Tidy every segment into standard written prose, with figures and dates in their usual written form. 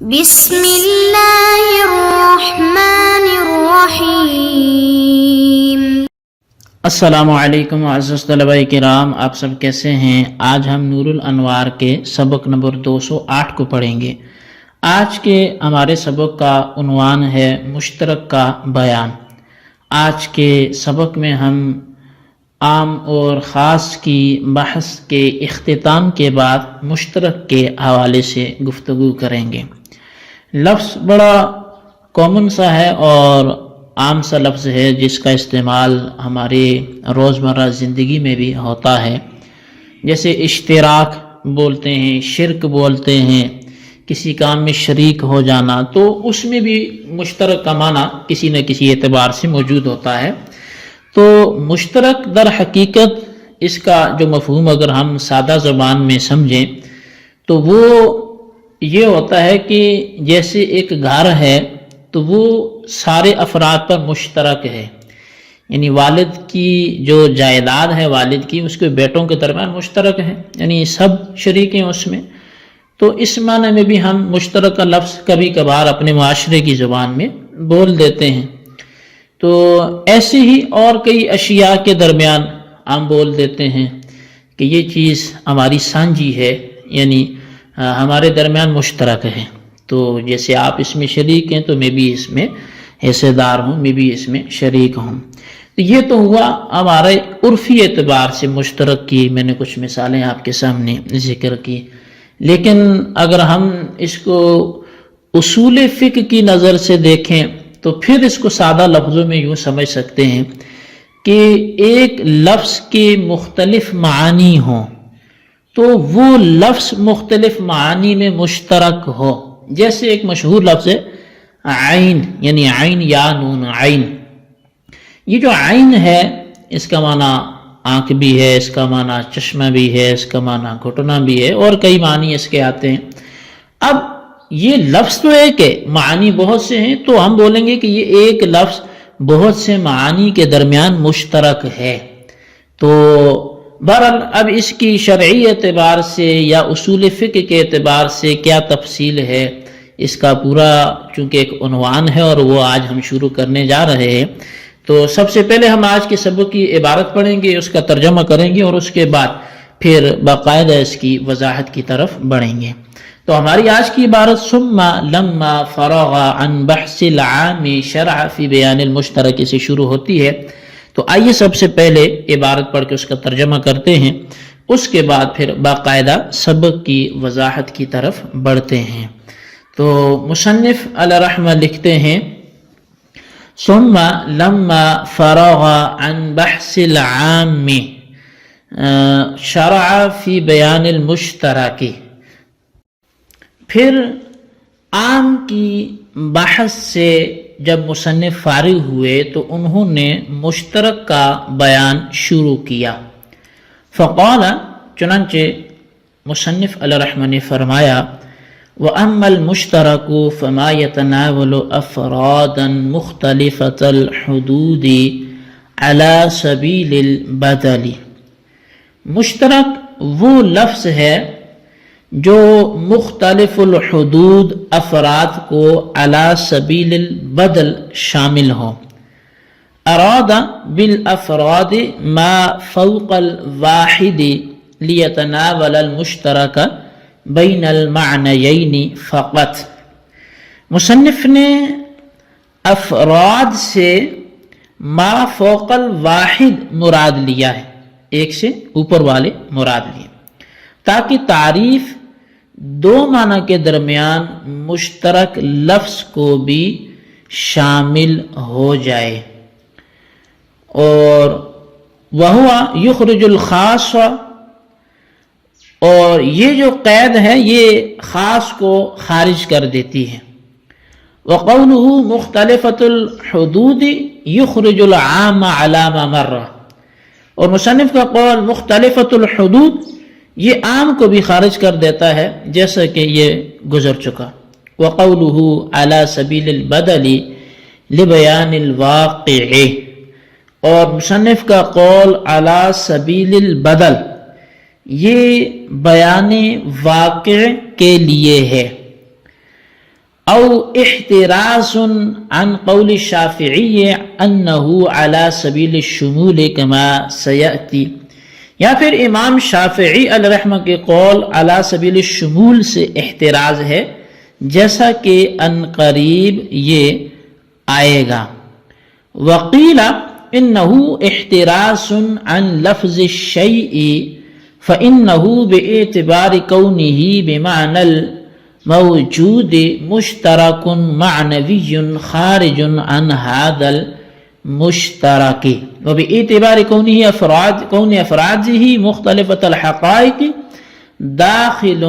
بسم اللہ الرحمن الرحیم۔ السلام علیکم معزز طلباء کرام، آپ سب کیسے ہیں؟ آج ہم نور الانوار کے سبق نمبر 208 کو پڑھیں گے۔ آج کے ہمارے سبق کا عنوان ہے مشترک کا بیان۔ آج کے سبق میں ہم عام اور خاص کی بحث کے اختتام کے بعد مشترک کے حوالے سے گفتگو کریں گے۔ لفظ بڑا کامن سا ہے اور عام سا لفظ ہے جس کا استعمال ہمارے روزمرہ زندگی میں بھی ہوتا ہے، جیسے اشتراک بولتے ہیں، شرک بولتے ہیں، کسی کام میں شریک ہو جانا، تو اس میں بھی مشترک کا معنی کسی نہ کسی اعتبار سے موجود ہوتا ہے۔ تو مشترک در حقیقت اس کا جو مفہوم اگر ہم سادہ زبان میں سمجھیں تو وہ یہ ہوتا ہے کہ جیسے ایک گھر ہے تو وہ سارے افراد پر مشترک ہے، یعنی والد کی جو جائیداد ہے والد کی، اس کے بیٹوں کے درمیان مشترک ہے، یعنی سب شریک ہیں اس میں۔ تو اس معنی میں بھی ہم مشترک کا لفظ کبھی کبھار اپنے معاشرے کی زبان میں بول دیتے ہیں۔ تو ایسے ہی اور کئی اشیاء کے درمیان ہم بول دیتے ہیں کہ یہ چیز ہماری سانجھی ہے، یعنی ہمارے درمیان مشترک ہے۔ تو جیسے آپ اس میں شریک ہیں تو میں بھی اس میں حصے دار ہوں، میں بھی اس میں شریک ہوں۔ تو یہ تو ہوا ہمارے عرفی اعتبار سے مشترک کی، میں نے کچھ مثالیں آپ کے سامنے ذکر کی۔ لیکن اگر ہم اس کو اصول فقہ کی نظر سے دیکھیں تو پھر اس کو سادہ لفظوں میں یوں سمجھ سکتے ہیں کہ ایک لفظ کے مختلف معانی ہوں تو وہ لفظ مختلف معانی میں مشترک ہو۔ جیسے ایک مشہور لفظ ہے عین، یعنی عین یا نون عین۔ یہ جو عین ہے اس کا معنی آنکھ بھی ہے، اس کا معنی چشمہ بھی ہے، اس کا معنی گھٹنا بھی ہے، اور کئی معنی اس کے آتے ہیں۔ اب یہ لفظ تو ایک ہے، معنی بہت سے ہیں، تو ہم بولیں گے کہ یہ ایک لفظ بہت سے معانی کے درمیان مشترک ہے۔ تو بہرحال اب اس کی شرعی اعتبار سے یا اصول فقہ کے اعتبار سے کیا تفصیل ہے، اس کا پورا چونکہ ایک عنوان ہے اور وہ آج ہم شروع کرنے جا رہے ہیں۔ تو سب سے پہلے ہم آج کے سبق کی عبارت پڑھیں گے، اس کا ترجمہ کریں گے، اور اس کے بعد پھر باقاعدہ اس کی وضاحت کی طرف بڑھیں گے۔ تو ہماری آج کی عبارت ثم لما فرغ عن بحث العام شرع فی بیان المشترک سے شروع ہوتی ہے۔ تو آئیے سب سے پہلے عبارت پڑھ کے اس کا ترجمہ کرتے ہیں، اس کے بعد پھر باقاعدہ سبق کی وضاحت کی طرف بڑھتے ہیں۔ تو مصنف علیہ رحمہ لکھتے ہیں ثم لما فرغ عن بحث العام شرع فی بیان المشترک، پھر عام کی بحث سے جب مصنف فارغ ہوئے تو انہوں نے مشترک کا بیان شروع کیا۔ فقال، چنانچہ مصنف علیہ رحمہ نے فرمایا وَأَمَّا الْمُشْتَرَكُ فَمَا يَتَنَاوَلُ أَفْرَادًا مُخْتَلِفَةَ الْحُدُودِ عَلَى سَبِيلِ الْبَدَلِ، مشترک وہ لفظ ہے جو مختلف الحدود افراد کو علی سبیل البدل شامل ہو۔ اراد بالافراد ما فوق الواحد لیتناول المشترک بین المعنیین فقط، مصنف نے افراد سے ما فوق الواحد مراد لیا ہے، ایک سے اوپر والے مراد لیے، تاکہ تعریف دو معنی کے درمیان مشترک لفظ کو بھی شامل ہو جائے۔ اور وہوا یخرج الخاص، اور یہ جو قید ہے یہ خاص کو خارج کر دیتی ہے۔ وقولہ مختلفۃ الحدود یخرج العام علی ما مر، اور مصنف کا قول مختلفۃ الحدود یہ عام کو بھی خارج کر دیتا ہے جیسا کہ یہ گزر چکا۔ وقولہ علی سبیل البدل لبیان الواقع، اور مصنف کا قول علی سبیل البدل یہ بیان واقع کے لیے ہے۔ او احتراز عن قول الشافعی انه على سبیل الشمول کما سیأتی، یا پھر امام شافعی علیہ رحمہ کے قول علی سبیل الشمول سے احتراز ہے جیسا کہ ان قریب یہ آئے گا۔ وقیل انه احتراز عن لفظ الشیء فانه باعتبار كونه بمعنى الموجود مشترک معنوی خارج عن هذا المشترک وباعتبار كون افراده مختلفة الحقائق داخل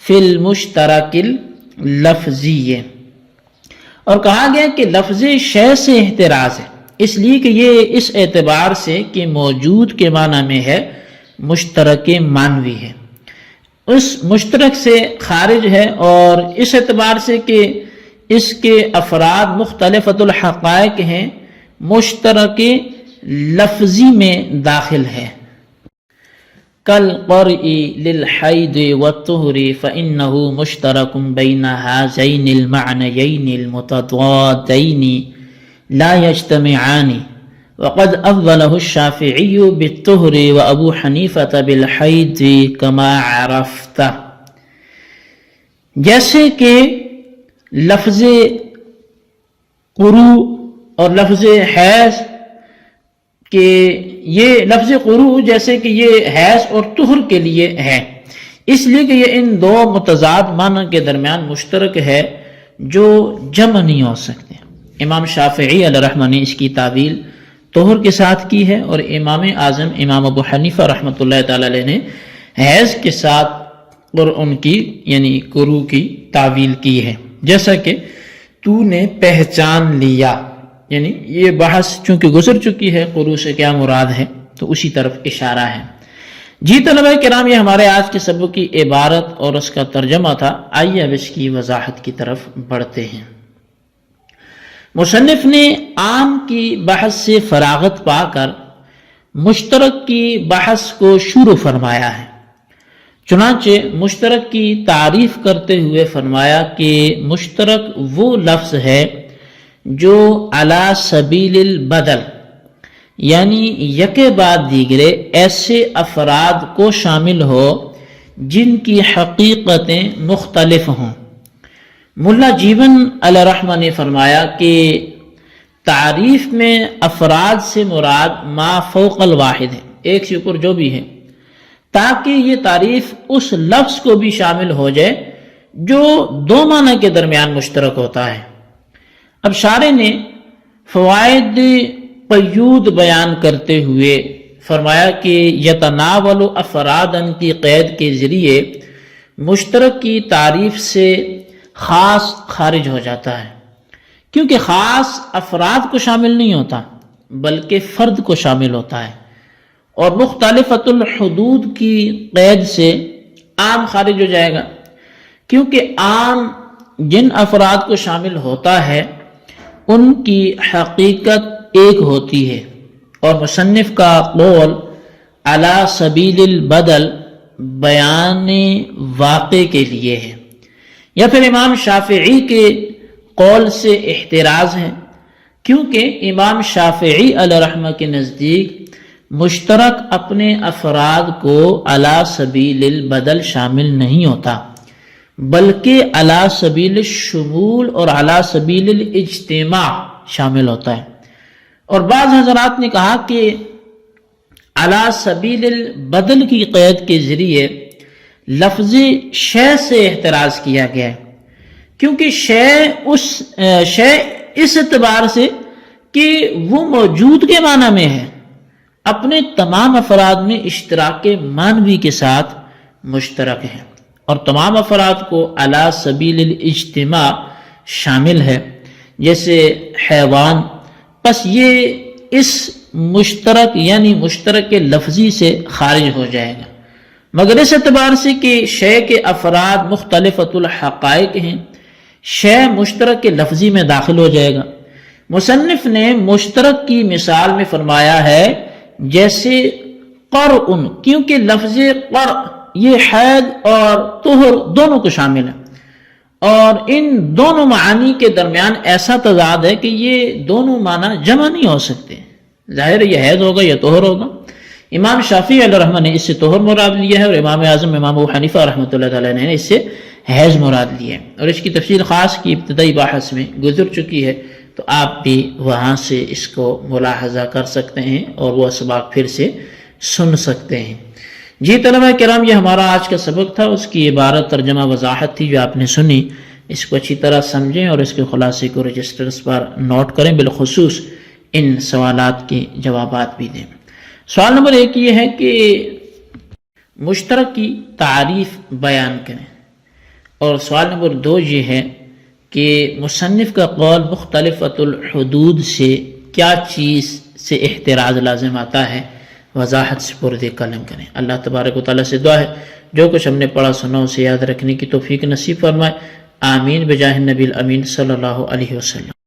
فی المشترک اللفظی، اور کہا گیا کہ لفظ شے سے احتراز ہے اس لیے کہ یہ اس اعتبار سے کہ موجود کے معنی میں ہے، مشترک معنوی ہے، اس مشترک سے خارج ہے، اور اس اعتبار سے کہ اس کے افراد مختلفۃ الحقائق ہیں، مشترک لفظی میں داخل ہے۔ كالقرء للحيض والطهر فإنه مشترك بين هذين المعنيين المتضادين لا يجتمعان، وقد أفضله الشافعي بالطهر وأبو حنيفة بالحيض كما عرفت، جیسے کہ لفظ قروء اور لفظ حیض کہ یہ لفظ قروء جیسے کہ یہ حیض اور طہر کے لیے ہے، اس لیے کہ یہ ان دو متضاد معنی کے درمیان مشترک ہے جو جمع نہیں ہو سکتے۔ امام شافعی علیہ رحمہ نے اس کی تعویل طہر کے ساتھ کی ہے، اور امام اعظم امام ابو حنیفہ رحمۃ اللہ تعالی علیہ نے حیض کے ساتھ اور ان کی یعنی قروء کی تعویل کی ہے، جیسا کہ تو نے پہچان لیا، یعنی یہ بحث چونکہ گزر چکی ہے قروء سے کیا مراد ہے، تو اسی طرف اشارہ ہے۔ جی طلبہ کرام، یہ ہمارے آج کے سبق کی عبارت اور اس کا ترجمہ تھا۔ آئیے اب اس کی وضاحت کی طرف بڑھتے ہیں۔ مصنف نے عام کی بحث سے فراغت پا کر مشترک کی بحث کو شروع فرمایا ہے۔ چنانچہ مشترک کی تعریف کرتے ہوئے فرمایا کہ مشترک وہ لفظ ہے جو علی سبیل البدل، یعنی یکے بعد دیگرے ایسے افراد کو شامل ہو جن کی حقیقتیں مختلف ہوں۔ ملا جیون علیہ رحمہ نے فرمایا کہ تعریف میں افراد سے مراد ما فوق الواحد ہے، ایک سے اوپر جو بھی ہے، تاکہ یہ تعریف اس لفظ کو بھی شامل ہو جائے جو دو معنی کے درمیان مشترک ہوتا ہے۔ اب شارح نے فوائد قیود بیان کرتے ہوئے فرمایا کہ یتناول افرادا کی قید کے ذریعے مشترک کی تعریف سے خاص خارج ہو جاتا ہے، کیونکہ خاص افراد کو شامل نہیں ہوتا بلکہ فرد کو شامل ہوتا ہے، اور مختلفۃ الحدود کی قید سے عام خارج ہو جائے گا، کیونکہ عام جن افراد کو شامل ہوتا ہے ان کی حقیقت ایک ہوتی ہے، اور مصنف کا قول علی سبیل البدل بیان واقع کے لیے ہے، یا پھر امام شافعی کے قول سے احتراز ہے، کیونکہ امام شافعی علیہ رحمہ کے نزدیک مشترک اپنے افراد کو علی سبیل البدل شامل نہیں ہوتا بلکہ علی سبیل الشمول اور علی سبیل الاجتماع شامل ہوتا ہے۔ اور بعض حضرات نے کہا کہ علی سبیل البدل کی قید کے ذریعے لفظ شے سے احتراز کیا گیا ہے، کیونکہ شے اس اعتبار سے کہ وہ موجود کے معنی میں ہے، اپنے تمام افراد میں اشتراک معنوی کے ساتھ مشترک ہے، اور تمام افراد کو علی سبیل الاجتماع شامل ہے، جیسے حیوان، پس یہ اس مشترک یعنی مشترک لفظی سے خارج ہو جائے گا، مگر اس اعتبار سے کہ شے کے افراد مختلفۃ الحقائق ہیں، شے مشترک لفظی میں داخل ہو جائے گا۔ مصنف نے مشترک کی مثال میں فرمایا ہے جیسے قرء، کیونکہ لفظ قرء یہ حید اور طہر دونوں کو شامل ہے، اور ان دونوں معانی کے درمیان ایسا تضاد ہے کہ یہ دونوں معنی جمع نہیں ہو سکتے. ظاہر یہ حیض ہوگا یا طہر ہوگا. امام شافعی علیہ الرحمہ نے اس سے طہر مراد لیا ہے اور امام اعظم امام ابو حنیفہ رحمۃ اللہ تعالیٰ نے اس سے حیض مراد لیا ہے. اور اس کی تفصیل خاص کی ابتدائی بحث میں گزر چکی ہے، تو آپ بھی وہاں سے اس کو ملاحظہ کر سکتے ہیں اور وہ اسباق پھر سے سن سکتے ہیں. جی طلبہ کرام، یہ ہمارا آج کا سبق تھا. اس کی عبارت ترجمہ وضاحت تھی جو آپ نے سنی. اس کو اچھی طرح سمجھیں اور اس کے خلاصے کو رجسٹرز پر نوٹ کریں، بالخصوص ان سوالات کے جوابات بھی دیں. سوال نمبر 1 یہ ہے کہ مشترک کی تعریف بیان کریں. اور سوال نمبر 2 یہ ہے کہ مصنف کا قول مختلفۃ الحدود سے کیا چیز سے احتراز لازم آتا ہے، وضاحت سے پرد قلم کریں. اللہ تبارک و تعالیٰ سے دعا ہے جو کچھ ہم نے پڑھا سنا اسے یاد رکھنے کی توفیق نصیب فرمائے. آمین بجاہ النبی الامین صلی اللہ علیہ وسلم.